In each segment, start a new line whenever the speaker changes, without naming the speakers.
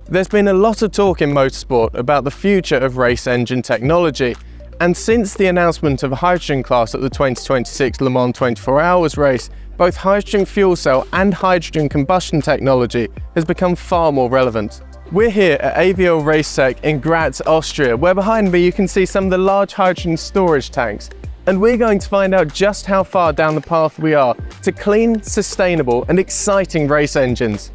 There's been a lot of talk in motorsport about the future of race engine technology, and since the announcement of a hydrogen class at the 2026 Le Mans 24 Hours race, both hydrogen fuel cell and hydrogen combustion technology has become far more relevant. We're here at AVL Racetech in Graz, Austria, where behind me you can see some of the large hydrogen storage tanks. And we're going to find out just how far down the path we are to clean, sustainable and exciting race engines.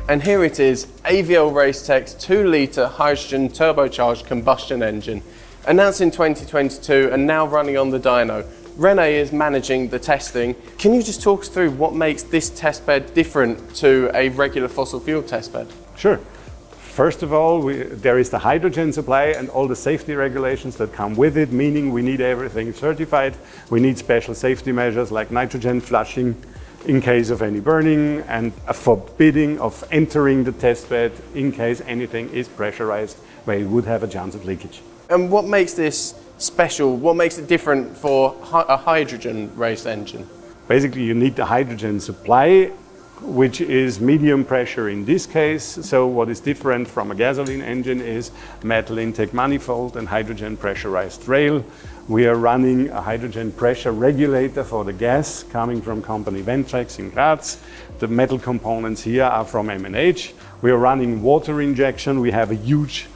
And here it is, AVL Racetech's 2-litre hydrogen turbocharged combustion engine. Announced in 2022 and now running on the dyno. René is managing the testing. Can you just talk us through what makes this testbed different to a regular fossil fuel testbed?
Sure. First of all, there is the hydrogen supply and all the safety regulations that come with it, meaning we need everything certified. We need special safety measures like nitrogen flushing in case of any burning, and a forbidding of entering the testbed in case anything is pressurized where you would have a chance of leakage.
And what makes this special? What makes it different for a hydrogen race engine?
Basically, you need the hydrogen supply, which is medium pressure in this case. So what is different from a gasoline engine is metal intake manifold and hydrogen pressurized rail. We are running a hydrogen pressure regulator for the gas coming from company Ventrex in Graz. The metal components here are from M&H. We are running water injection. We have a huge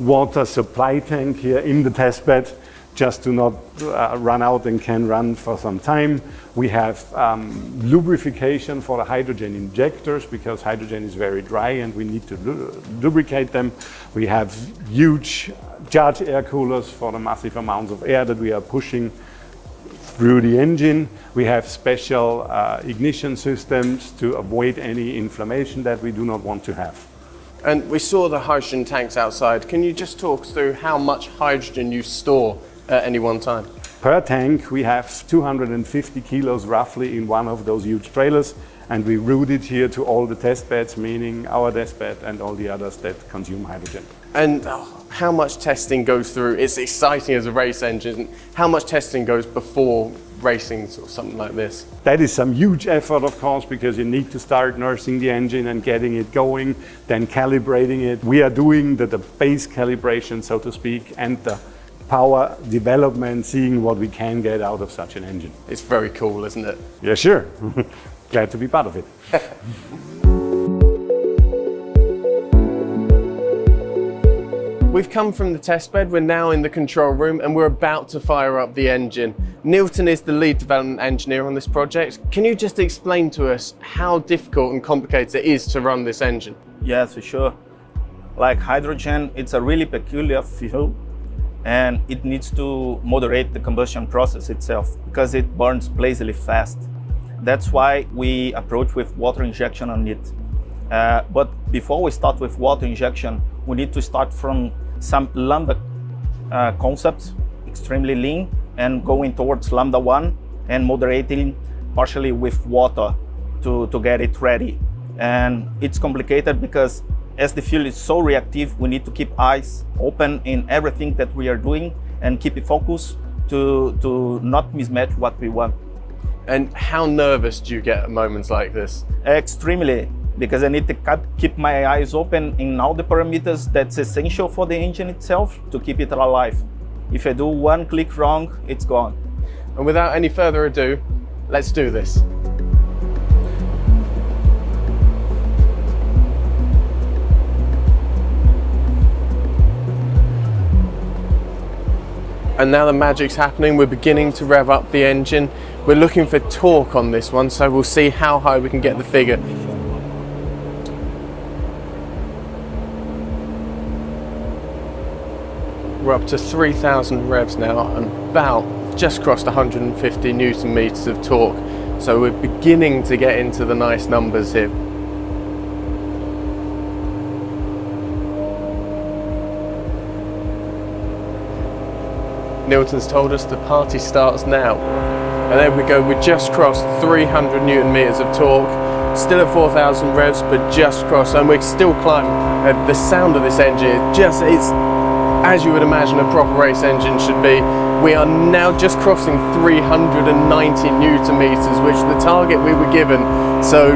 water supply tank here in the testbed just to not run out and can run for some time. We have lubrication for the hydrogen injectors because hydrogen is very dry and we need to lubricate them. We have huge charge air coolers for the massive amounts of air that we are pushing through the engine. We have special ignition systems to avoid any inflammation that we do not want to have.
And we saw the hydrogen tanks outside. Can you just talk us through how much hydrogen you store at any one time?
Per tank, we have 250 kilos roughly in one of those huge trailers, and we route it here to all the test beds, meaning our test bed and all the others that consume hydrogen.
And how much testing goes through? It's exciting as a race engine. How much testing goes before racing or something like this?
That is some huge effort, of course, because you need to start nursing the engine and getting it going, then calibrating it. We are doing the base calibration, so to speak, and the power development, seeing what we can get out of such an engine.
It's very cool, isn't it?
Yeah, sure. Glad to be part of it.
We've come from the testbed, we're now in the control room and we're about to fire up the engine. Nilton is the lead development engineer on this project. Can you just explain to us how difficult and complicated it is to run this engine?
Yes, for sure. Like hydrogen, it's a really peculiar fuel and it needs to moderate the combustion process itself because it burns blazingly fast. That's why we approach with water injection on it. But before we start with water injection, we need to start from some lambda concepts, extremely lean, and going towards lambda 1 and moderating partially with water to get it ready. And it's complicated because as the fuel is so reactive, we need to keep eyes open in everything that we are doing and keep it focused to not mismatch what we want.
And how nervous do you get at moments like this?
Extremely, because I need to keep my eyes open in all the parameters that's essential for the engine itself to keep it alive. If I do one click wrong, it's gone.
And without any further ado, let's do this. And now the magic's happening. We're beginning to rev up the engine. We're looking for torque on this one, so we'll see how high we can get the figure. We're up to 3,000 revs now and about just crossed 150 Newton meters of torque. So we're beginning to get into the nice numbers here. Nilton's told us the party starts now. And there we go, we just crossed 300 Newton meters of torque, still at 4,000 revs, but just crossed, and we're still climbing. The sound of this engine, it's as you would imagine a proper race engine should be. We are now just crossing 390 newton meters, which is the target we were given. So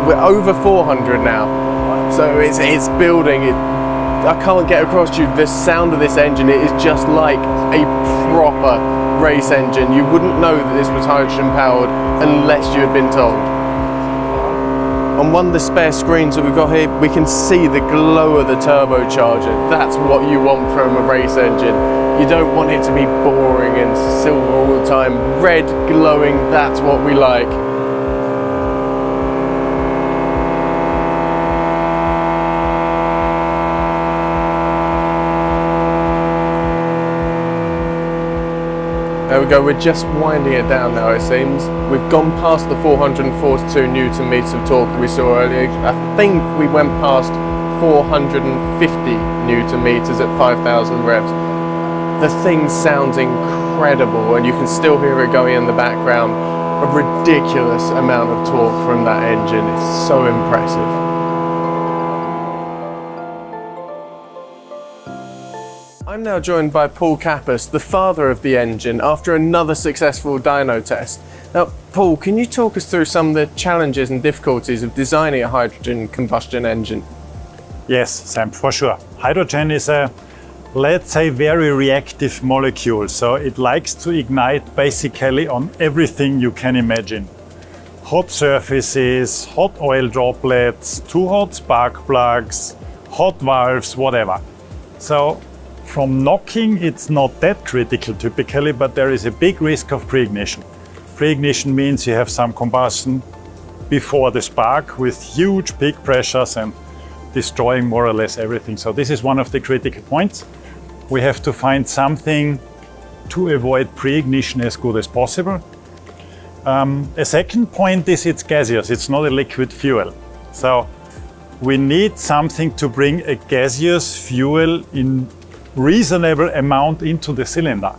we're over 400 now. So it's building. I can't get across to you the sound of this engine. It is just like a proper race engine. You wouldn't know that this was hydrogen powered unless you had been told. On one of the spare screens that we've got here, we can see the glow of the turbocharger. That's what you want from a race engine. You don't want it to be boring and silver all the time. Red glowing, that's what we like. There we go, we're just winding it down now, it seems. We've gone past the 442 newton meters of torque that we saw earlier. I think we went past 450 newton meters at 5,000 revs. The thing sounds incredible, and you can still hear it going in the background. A ridiculous amount of torque from that engine. It's so impressive. I'm now joined by Paul Kappas, the father of the engine, after another successful dyno test. Now, Paul, can you talk us through some of the challenges and difficulties of designing a hydrogen combustion engine?
Yes, Sam, for sure. Hydrogen is a, let's say, very reactive molecule. So it likes to ignite basically on everything you can imagine. Hot surfaces, hot oil droplets, too hot spark plugs, hot valves, whatever. So from knocking, it's not that critical typically, but there is a big risk of pre-ignition. Pre-ignition means you have some combustion before the spark with huge peak pressures and destroying more or less everything. So this is one of the critical points. We have to find something to avoid pre-ignition as good as possible. A second point is it's gaseous, it's not a liquid fuel. So we need something to bring a gaseous fuel in reasonable amount into the cylinder.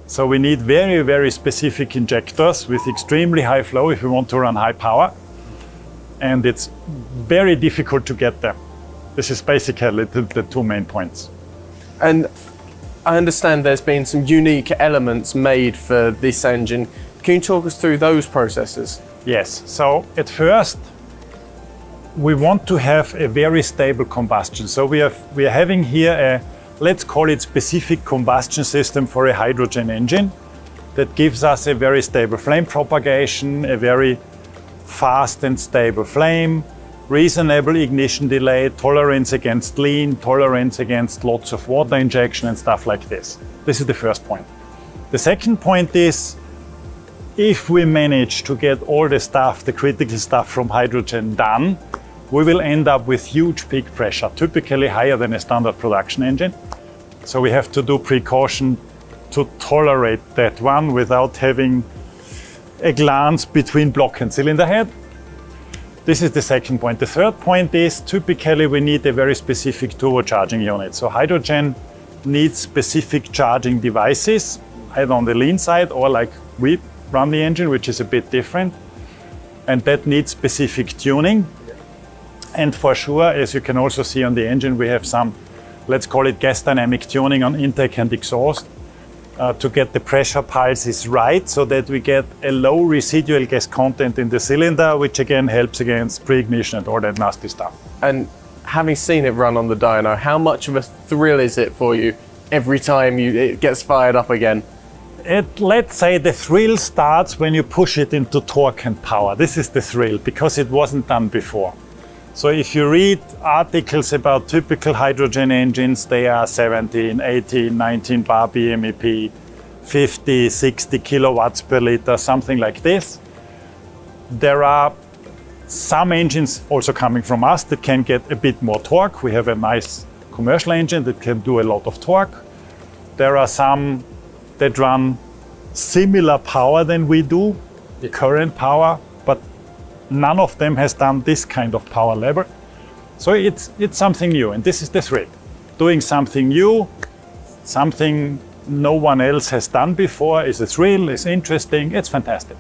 So we need very, very specific injectors with extremely high flow if we want to run high power. And it's very difficult to get them. This is basically the two main points.
And I understand there's been some unique elements made for this engine. Can you talk us through those processes?
Yes, so at first we want to have a very stable combustion. So we are having here a, let's call it, specific combustion system for a hydrogen engine that gives us a very stable flame propagation, a very fast and stable flame, reasonable ignition delay, tolerance against lean, tolerance against lots of water injection and stuff like this. This is the first point. The second point is, if we manage to get all the stuff, the critical stuff from hydrogen done, we will end up with huge peak pressure, typically higher than a standard production engine. So we have to do precaution to tolerate that one without having a glance between block and cylinder head. This is the second point. The third point is typically we need a very specific turbocharging unit. So hydrogen needs specific charging devices, either on the lean side or like we run the engine, which is a bit different. And that needs specific tuning. And for sure, as you can also see on the engine, we have some, let's call it gas dynamic tuning on intake and exhaust to get the pressure pulses right so that we get a low residual gas content in the cylinder, which again helps against pre-ignition and all that nasty stuff.
And having seen it run on the dyno, how much of a thrill is it for you every time it gets fired up again?
Let's say the thrill starts when you push it into torque and power. This is the thrill because it wasn't done before. So if you read articles about typical hydrogen engines, they are 17, 18, 19 bar BMEP, 50, 60 kilowatts per liter, something like this. There are some engines also coming from us that can get a bit more torque. We have a nice commercial engine that can do a lot of torque. There are some that run similar power than we do, current power, but none of them has done this kind of power level. So it's something new, and this is the thrill. Doing something new, something no one else has done before is a thrill, it's interesting, it's fantastic.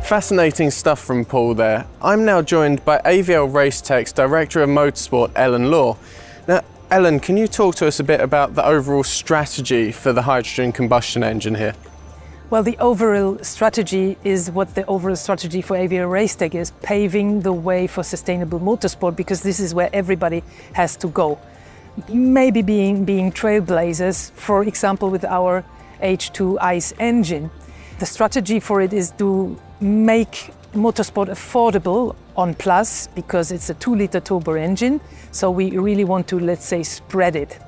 Fascinating stuff from Paul there. I'm now joined by AVL Racetech's Director of Motorsport, Ellen Law. Now, Ellen, can you talk to us a bit about the overall strategy for the hydrogen combustion engine here?
Well, the overall strategy is what the overall strategy for AVL Racetech is, paving the way for sustainable motorsport, because this is where everybody has to go. Maybe being trailblazers, for example, with our H2 ICE engine. The strategy for it is to make motorsport affordable on Plus, because it's a 2-liter turbo engine. So we really want to, let's say, spread it.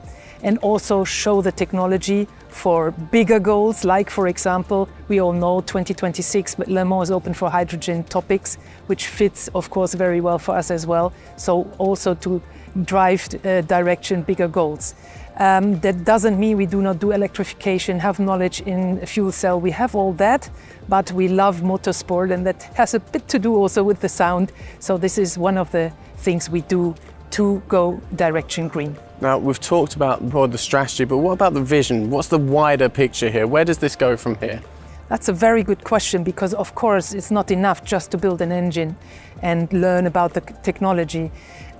And also show the technology for bigger goals, like, for example, we all know 2026, but Le Mans is open for hydrogen topics, which fits, of course, very well for us as well. So also to drive direction bigger goals. That doesn't mean we do not do electrification, have knowledge in fuel cell. We have all that, but we love motorsport, and that has a bit to do also with the sound. So this is one of the things we do to go direction green.
Now, we've talked about the strategy, but what about the vision? What's the wider picture here? Where does this go from here?
That's a very good question, because of course it's not enough just to build an engine and learn about the technology.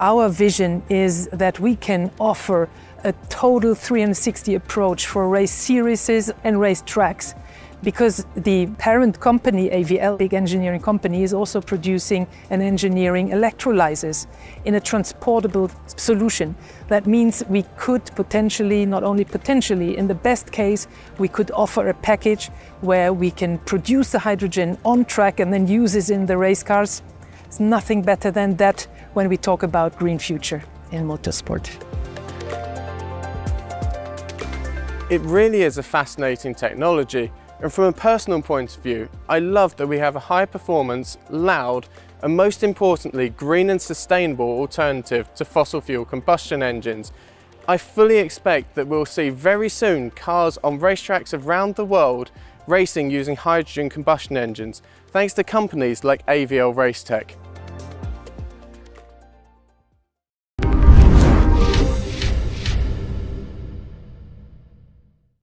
Our vision is that we can offer a total 360 approach for race series and race tracks, because the parent company, AVL, big engineering company, is also producing and engineering electrolyzers in a transportable solution. That means we could potentially, not only potentially, in the best case, we could offer a package where we can produce the hydrogen on track and then use it in the race cars. It's nothing better than that when we talk about green future in motorsport.
It really is a fascinating technology. And from a personal point of view, I love that we have a high performance, loud, and most importantly, green and sustainable alternative to fossil fuel combustion engines. I fully expect that we'll see very soon cars on racetracks around the world racing using hydrogen combustion engines, thanks to companies like AVL Racetech.